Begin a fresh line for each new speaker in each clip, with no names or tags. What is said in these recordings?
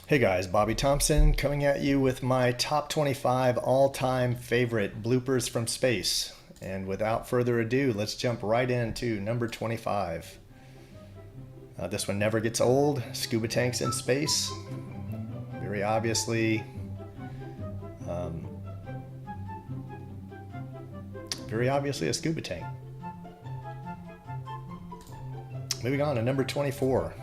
Hey guys, Bobby Thompson coming at you with my top 25 all-time favorite bloopers from space. And without further ado, let's jump right into number 25. This one never gets old. Scuba tanks in space. Very obviously, a scuba tank. Moving on to number 24.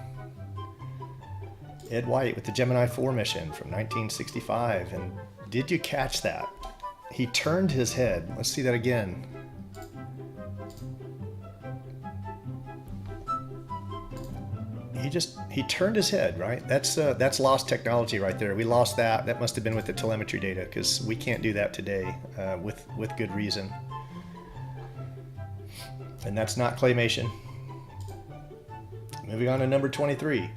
Ed White with the Gemini 4 mission from 1965. And did you catch that? He turned his head. Let's see that again. He turned his head, right? That's lost technology right there. We lost that. That must have been with the telemetry data, because we can't do that today with good reason. And that's not claymation. Moving on to number 23.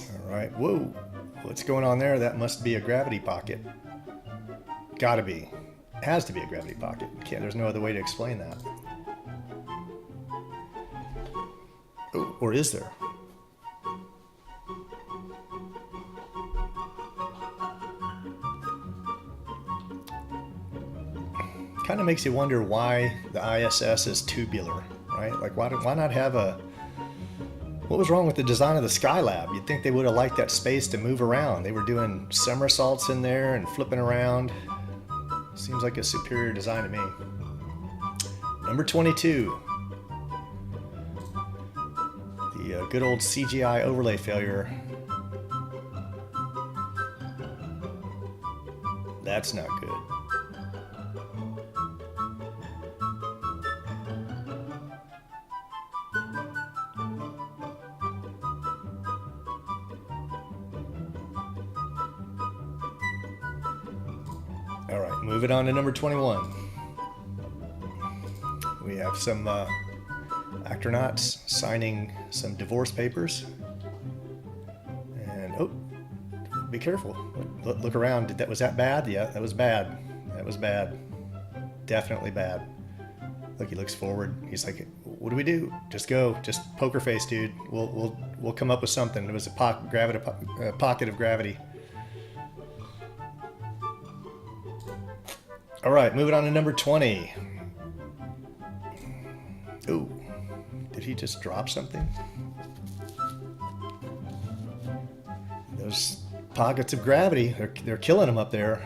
All right, whoa, what's going on there? That must be a gravity pocket. Gotta be. Has to be a gravity pocket. There's no other way to explain that. Oh, or is there? Kind of makes you wonder why the ISS is tubular, right? Like, why not have a... What was wrong with the design of the Skylab? You'd think they would have liked that space to move around. They were doing somersaults in there and flipping around. Seems like a superior design to me. Number 22. The good old CGI overlay failure. That's not good. All right, moving on to number 21. We have some astronauts signing some divorce papers. And, oh, be careful. Look around. Was that bad? Yeah, that was bad. That was bad. Definitely bad. Look, he looks forward. He's like, what do we do? Just go. Just poker face, dude. We'll come up with something. It was a pocket of gravity. All right, moving on to number 20. Ooh, did he just drop something? Those pockets of gravity, they're killing him up there.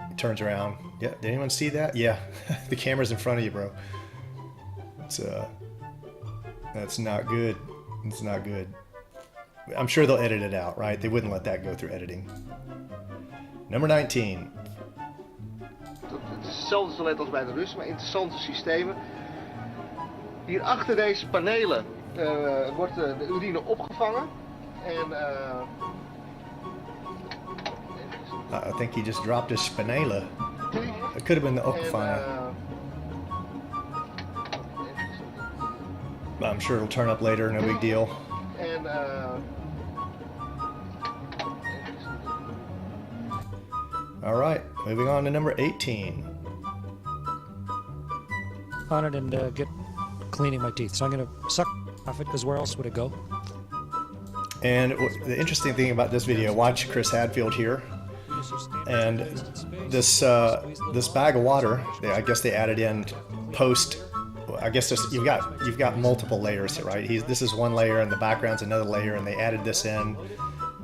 He turns around. Yeah, did anyone see that? Yeah, the camera's in front of you, bro. That's not good. It's not good. I'm sure they'll edit it out, right? They wouldn't let that go through editing. Number 19.
Het is hetzelfde toilet als bij de Russen, maar interessante systemen. Hier achter deze panelen wordt de urine opgevangen. En,
I think he just dropped his spanela. It could have been the Okafana. I'm sure it'll turn up later, no big deal.
En,
All right, moving on to number 18.
On it and get cleaning my teeth. So I'm going to suck off it, because where else would it go?
And the interesting thing about this video, watch Chris Hadfield here. And this bag of water, I guess they added in post. I guess you've got multiple layers, right? This is one layer, and the background's another layer, and they added this in.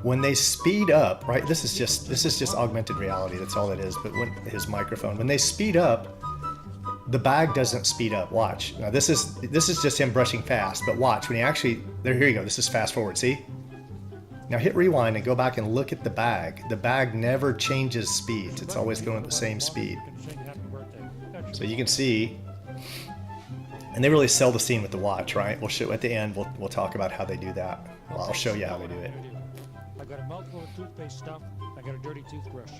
When they speed up, right? This is just augmented reality. That's all it is. But his microphone, when they speed up, the bag doesn't speed up. Watch. Now this is just him brushing fast. But watch when he actually there. Here you go. This is fast forward. See? Now hit rewind and go back and look at the bag. The bag never changes speeds. It's always going at the same speed. So you can see. And they really sell the scene with the watch, right? We'll show at the end. We'll talk about how they do that. Well, I'll show you how they do it.
I got a mouthful of toothpaste stuff. I got a dirty toothbrush.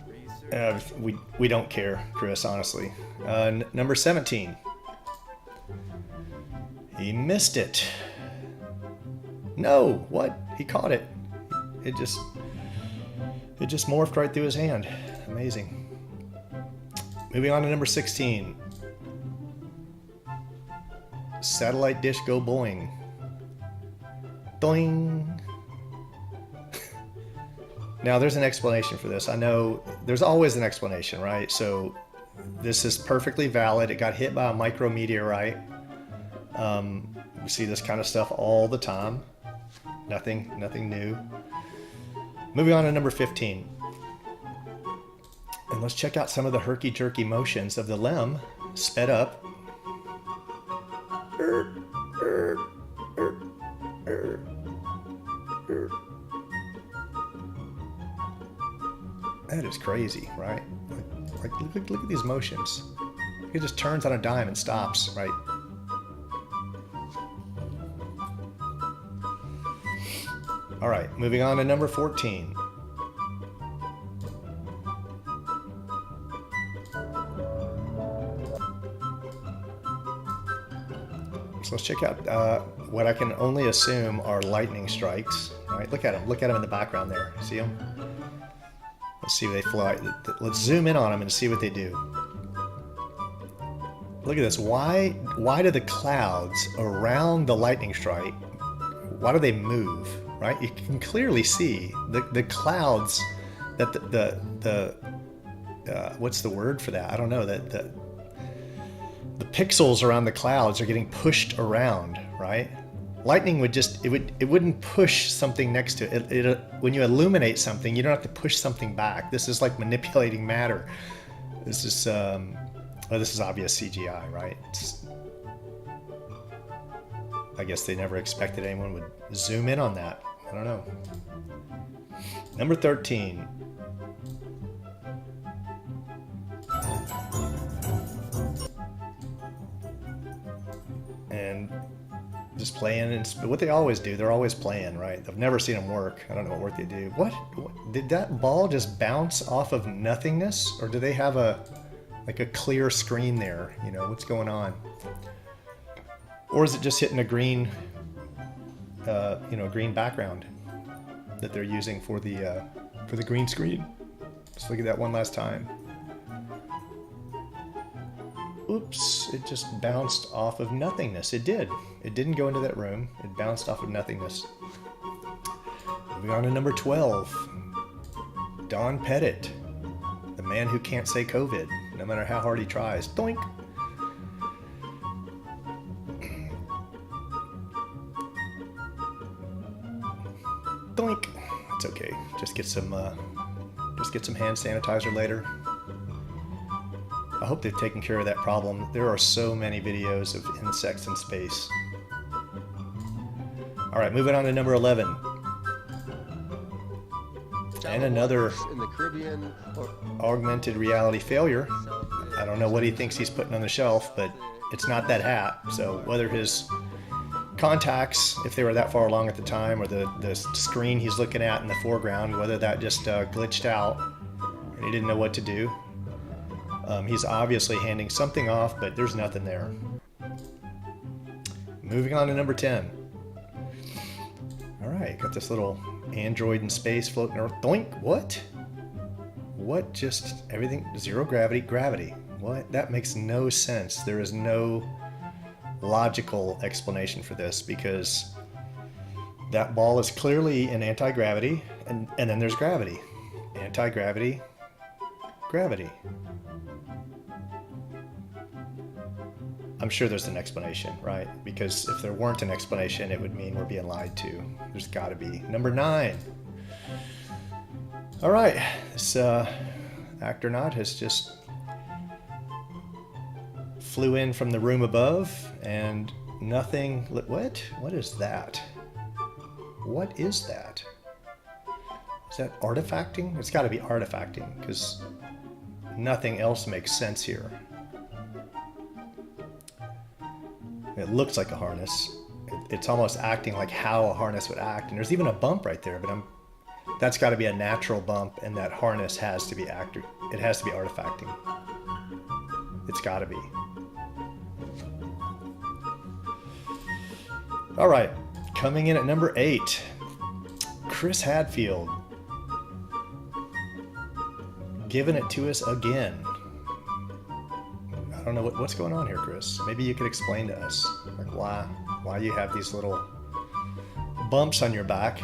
We don't care, Chris, honestly. Number 17. He missed it. No, what? He caught it. It just morphed right through his hand. Amazing. Moving on to number 16. Satellite dish go boing. Doing. Now there's an explanation for this. I know there's always an explanation, right? So this is perfectly valid. It got hit by a micrometeorite. We see this kind of stuff all the time. Nothing new. Moving on to number 15. And let's check out some of the herky-jerky motions of the limb sped up. That is crazy, right? Like look at these motions. It just turns on a dime and stops, right? All right, moving on to number 14. So let's check out what I can only assume are lightning strikes. All right, look at them. Look at them in the background there. See them? Let's see where they fly. Let's zoom in on them and see what they do. Look at this. Why do the clouds around the lightning strike, why do they move? Right? You can clearly see the clouds that the what's the word for that? I don't know. The pixels around the clouds are getting pushed around, right? Lightning would just it wouldn't push something next to it. When you illuminate something, you don't have to push something back. This is like manipulating matter. This is this is obvious CGI, right? I guess they never expected anyone would zoom in on that. I don't know. Number 13. And just playing, and what they always do, they're always playing, right? I've never seen them work. I don't know what work they do. What did that ball just bounce off of nothingness, or do they have a clear screen there? You know, what's going on? Or is it just hitting a green, green background that they're using for the green screen? Let's look at that one last time. Oops, it just bounced off of nothingness. It did. It didn't go into that room. It bounced off of nothingness. Moving on to number 12. Don Pettit, the man who can't say COVID, no matter how hard he tries. Doink! Doink! It's okay. Just get some hand sanitizer later. I hope they've taken care of that problem. There are so many videos of insects in space. All right, moving on to number 11. And another
in the Caribbean
augmented reality failure. I don't know what he thinks he's putting on the shelf, but it's not that hat. So whether his contacts, if they were that far along at the time, or the screen he's looking at in the foreground, whether that just glitched out and he didn't know what to do. He's obviously handing something off, but there's nothing there. Moving on to number 10. All right, got this little android in space floating around. Doink! What? What just, everything, zero gravity, gravity. What? That makes no sense. There is no logical explanation for this, because that ball is clearly in anti-gravity, and then there's gravity. Anti-gravity, gravity. I'm sure there's an explanation, right? Because if there weren't an explanation, it would mean we're being lied to. There's got to be. Number 9. All right, this actornaut has just flew in from the room above, and nothing. What? What is that? What is that? Is that artifacting? It's got to be artifacting, because nothing else makes sense here. It looks like a harness. It's almost acting like how a harness would act, and there's even a bump right there. But that's got to be a natural bump, and that harness has to be It has to be artifacting. It's got to be. All right, coming in at number 8, Chris Hadfield, giving it to us again. I don't know what's going on here, Chris. Maybe you could explain to us, like why you have these little bumps on your back.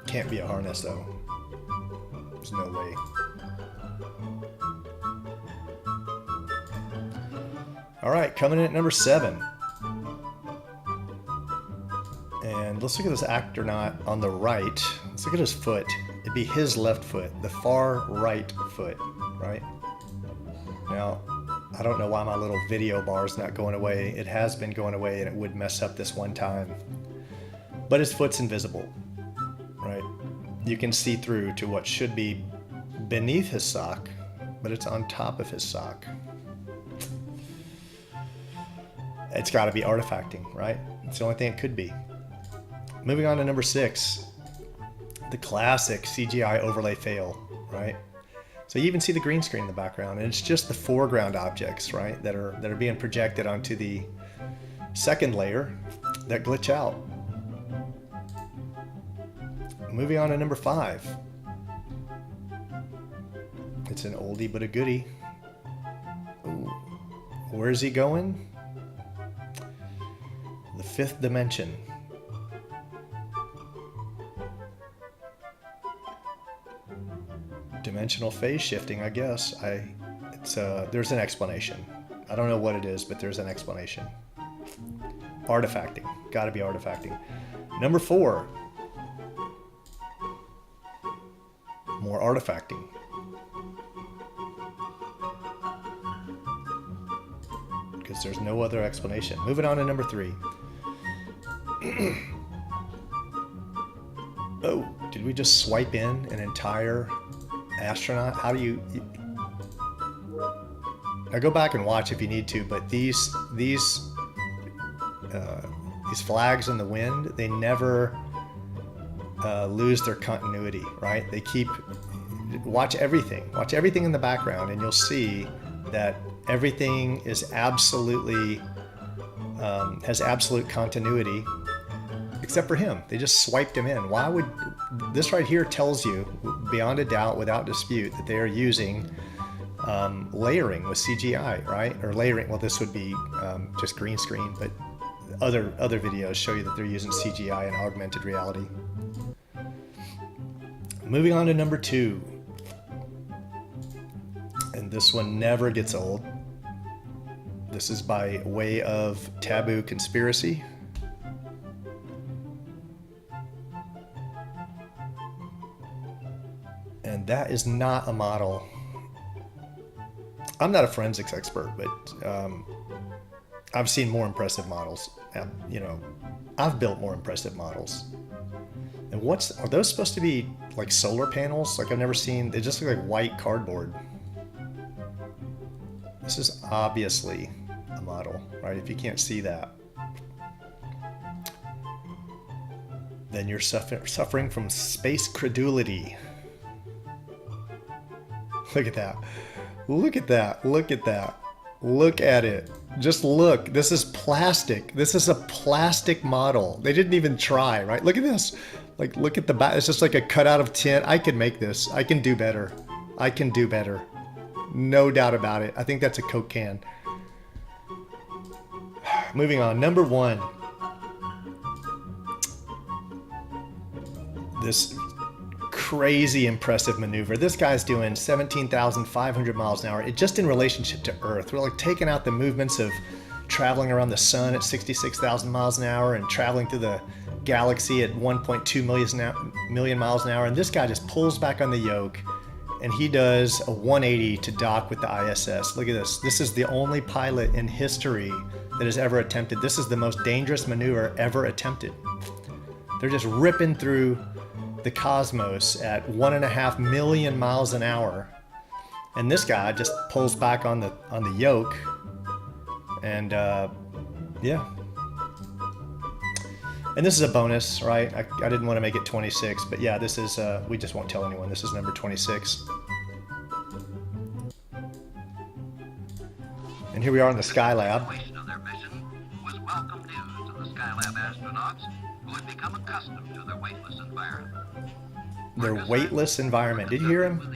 Can't be a harness though. There's no way. All right, coming in at number 7. And let's look at this astronaut on the right. Let's look at his foot. It'd be his left foot, the far right foot, right? Now, I don't know why my little video bar is not going away. It has been going away and it would mess up this one time. But his foot's invisible, right? You can see through to what should be beneath his sock, but it's on top of his sock. It's got to be artifacting, right? It's the only thing it could be. Moving on to number 6, the classic CGI overlay fail, right? So you even see the green screen in the background, and it's just the foreground objects, right, that are being projected onto the second layer that glitch out. Moving on to number 5. It's an oldie but a goodie. Ooh. Where's he going? The 5th dimension. Dimensional phase shifting, I guess. There's an explanation. I don't know what it is, but there's an explanation. Artifacting. Gotta be artifacting. Number 4. More artifacting. Because there's no other explanation. Moving on to number 3. Oh, did we just swipe in an entire astronaut? How do you... Now go back and watch if you need to, but these flags in the wind, they never lose their continuity, right? They keep... Watch everything in the background, and you'll see that everything is absolutely has absolute continuity, except for him. They just swiped him in. Why would this right here tells you beyond a doubt, without dispute, that they are using layering with CGI, right? Or layering. Well, this would be just green screen, but other videos show you that they're using CGI and augmented reality. Moving on to number 2. And this one never gets old. This is by way of Taboo Conspiracy. And that is not a model. I'm not a forensics expert, but I've seen more impressive models. You know, I've built more impressive models. And are those supposed to be like solar panels? Like I've never seen, they just look like white cardboard. This is obviously a model, right? If you can't see that, then you're suffering from space credulity. Look at that. Look at that. Look at that. Look at it. Just look. This is plastic. This is a plastic model. They didn't even try, right? Look at this. Like, look at the back. It's just like a cutout of tin. I can make this. I can do better. I can do better. No doubt about it. I think that's a Coke can. Moving on. Number 1. This crazy impressive maneuver. This guy's doing 17,500 miles an hour. Just in relationship to Earth. We're like taking out the movements of traveling around the sun at 66,000 miles an hour and traveling through the galaxy at 1.2 million miles an hour. And this guy just pulls back on the yoke and he does a 180 to dock with the ISS. Look at this. This is the only pilot in history that has ever attempted. This is the most dangerous maneuver ever attempted. They're just ripping through the cosmos at 1.5 million miles an hour, and this guy just pulls back on the yoke, and yeah. And this is a bonus, right? I didn't want to make it 26, but yeah, this is we just won't tell anyone. This is number 26. And here we are in the Skylab.
Of their mission was welcome news to the Skylab astronauts who had become accustomed to their weightless environment.
their weightless environment. Did you hear him?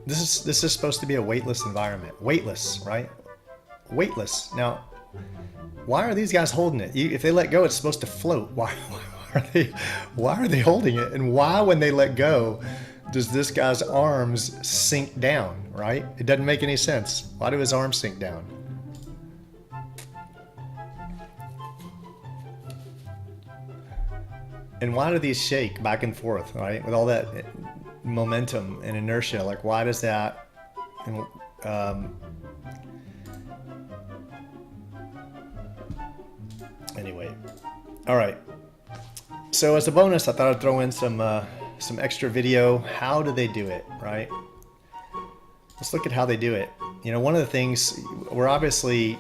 This is supposed to be a weightless environment. Weightless, right? Weightless. Now, why are these guys holding it? If they let go, it's supposed to float. Why are they holding it? And why, when they let go, does this guy's arms sink down, right? It doesn't make any sense. Why do his arms sink down? And why do these shake back and forth, right? With all that momentum and inertia, like why does that? Anyway, all right. So as a bonus, I thought I'd throw in some extra video. How do they do it, right? Let's look at how they do it. You know, one of the things, we're obviously,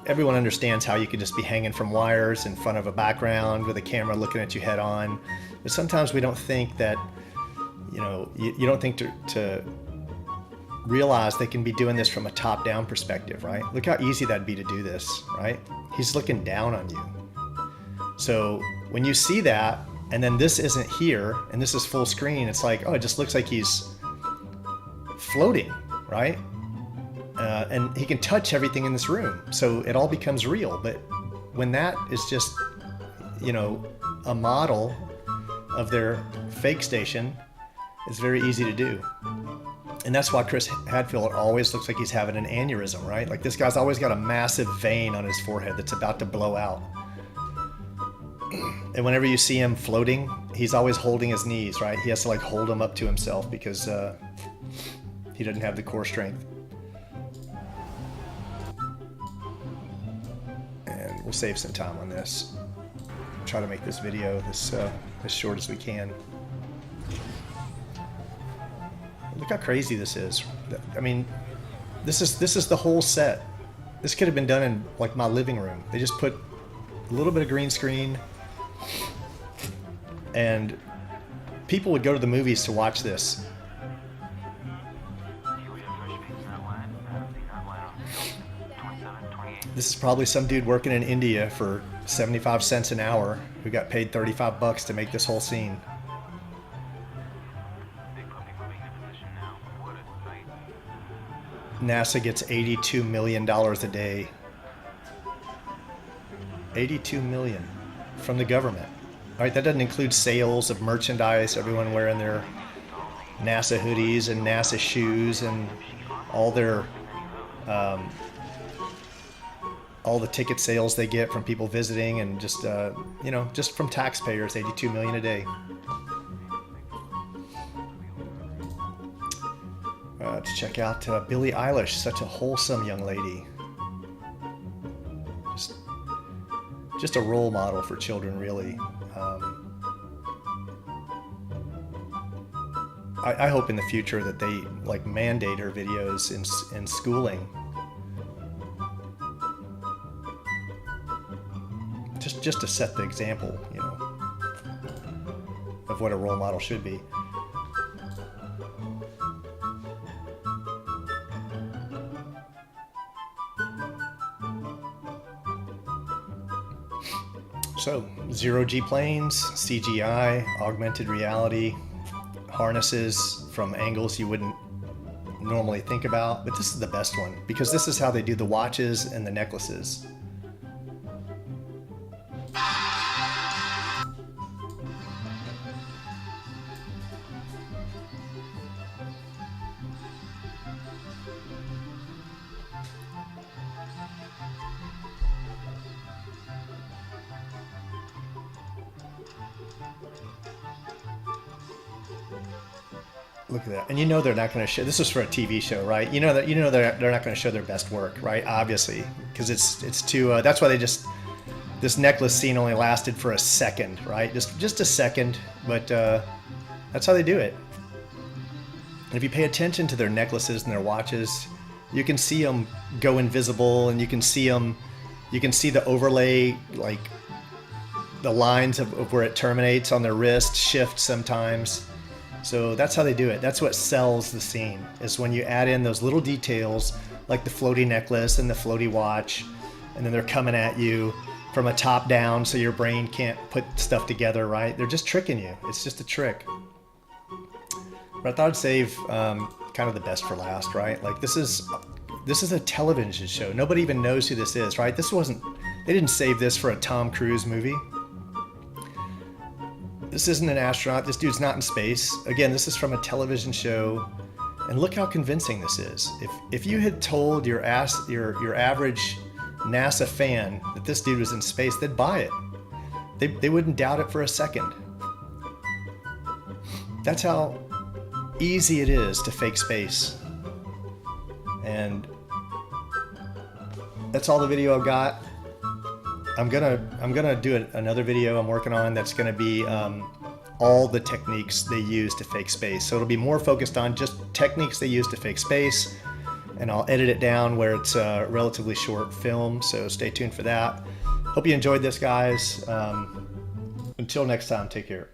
everyone understands how you can just be hanging from wires in front of a background with a camera looking at you head on. But sometimes we don't think that, you know, you don't think to realize they can be doing this from a top-down perspective, right? Look how easy that'd be to do this, right? He's looking down on you. So when you see that, and then this isn't here, and this is full screen, it's like, oh, it just looks like he's floating, right? And he can touch everything in this room, so it all becomes real. But when that is just, you know, a model of their fake station, it's very easy to do. And that's why Chris Hadfield always looks like he's having an aneurysm, right? Like this guy's always got a massive vein on his forehead that's about to blow out. And whenever you see him floating, he's always holding his knees, right? He has to like hold them up to himself because he doesn't have the core strength. And we'll save some time on this. Try to make this video as short as we can. Look how crazy this is. I mean, this is the whole set. This could have been done in like my living room. They just put a little bit of green screen, and people would go to the movies to watch this. This is probably some dude working in India for 75 cents an hour who got paid 35 bucks to make this whole scene. NASA gets $82 million a day. 82 million from the government. All right, that doesn't include sales of merchandise, everyone wearing their NASA hoodies and NASA shoes and all their all the ticket sales they get from people visiting, and just you know, just from taxpayers, 82 million a day. To check out Billie Eilish, such a wholesome young lady. Just a role model for children, really. I hope in the future that they like mandate her videos in schooling. Just to set the example, you know, of what a role model should be. So, zero-G planes, CGI, augmented reality, harnesses from angles you wouldn't normally think about, but this is the best one because this is how they do the watches and the necklaces. Look at that. And you know they're not going to show, this is for a TV show, right? You know that they're not going to show their best work, right? Obviously, because it's too that's why this necklace scene only lasted for a second, right? Just a second, but that's how they do it. And if you pay attention to their necklaces and their watches, you can see them go invisible, and you can see the overlay, like the lines of where it terminates on their wrist shift sometimes. So that's how they do it. That's what sells the scene, is when you add in those little details like the floaty necklace and the floaty watch, and then they're coming at you from a top down so your brain can't put stuff together, right? They're just tricking you. It's just a trick. But I thought I'd save kind of the best for last, right? Like this is a television show. Nobody even knows who this is, right? They didn't save this for a Tom Cruise movie. This isn't an astronaut. This dude's not in space. Again, this is from a television show. And look how convincing this is. If you had told your average NASA fan that this dude was in space, they'd buy it. They wouldn't doubt it for a second. That's how easy it is to fake space. And that's all the video I've got. I'm gonna do another video I'm working on that's gonna be all the techniques they use to fake space. So it'll be more focused on just techniques they use to fake space, and I'll edit it down where it's a relatively short film. So stay tuned for that. Hope you enjoyed this, guys. Until next time, take care.